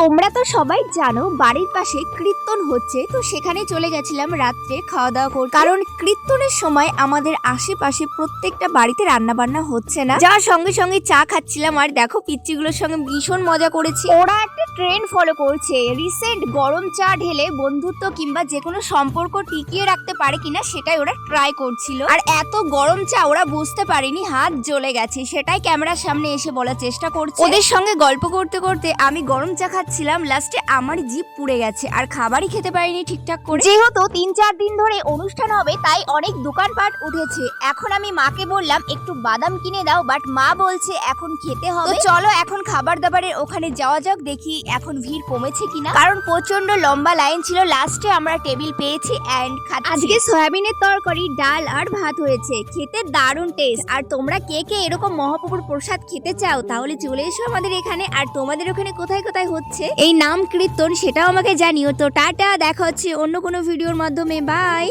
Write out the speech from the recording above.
তোমরা তো সবাই জানো বাড়ির পাশে কীর্তন হচ্ছে, তো সেখানে চলে গেছিলাম রাত্রে খাওয়া দাওয়া করতে। কারণ কীর্তনের সময় আমাদের আশেপাশে প্রত্যেকটা বাড়িতে রান্না বান্না হচ্ছে না, যার সঙ্গে সঙ্গে চা খাচ্ছিলাম। আর দেখো পিচ্চিগুলোর সঙ্গে ভীষণ মজা করেছি। ওরা একটা ট্রেন্ড ফলো করছে, রিসেন্ট গরম চা ঢেলে বন্ধুত্ব কিংবা যে কোনো সম্পর্ক টিকিয়ে রাখতে পারে কিনা সেটাই ওরা ট্রাই করছিল। আর এত গরম চা ওরা বুঝতে পারেনি হাত জ্বলে গেছে, সেটাই ক্যামেরার সামনে এসে বলার চেষ্টা করছে। ওদের সঙ্গে গল্প করতে করতে আমি গরম চা খাচ্ছিলাম, লাস্টে আমার জিভ পুড়ে গেছে আর খাবারই খেতে পারিনি ঠিকঠাক করে। যেহেতু 3-4 দিন ধরে অনুষ্ঠান হবে তাই অনেক দোকানপাট উঠেছে। এখন আমি মাকে বললাম একটু বাদাম কিনে দাও, বাট মা বলছে এখন খেতে হবে। তো চলো এখন খাবার দাবারের ওখানে যাওয়া যাক, দেখি এখন ভিড় কমেছে কিনা, কারণ প্রচন্ড লম্বা লাইন ছিল। লাস্টে আমরা টেবিল পেয়েছি এন্ড খাচ্ছি। আজকে সয়াবিনের তরকারি, ডাল আর ভাত হয়েছে, খেতে দারুণ টেস্ট। আর তোমরা কে কে এরকম মহাপ্রভুর প্রসাদ খেতে চাও তাহলে চলে এসো আমাদের এখানে। আর তোমাদের ওখানে কোথায় কোথায় হচ্ছে এই নাম কীর্তন সেটাও আমাকে জানিও। তো টাটা, দেখা হচ্ছে অন্য কোনো ভিডিওর মাধ্যমে। বাই।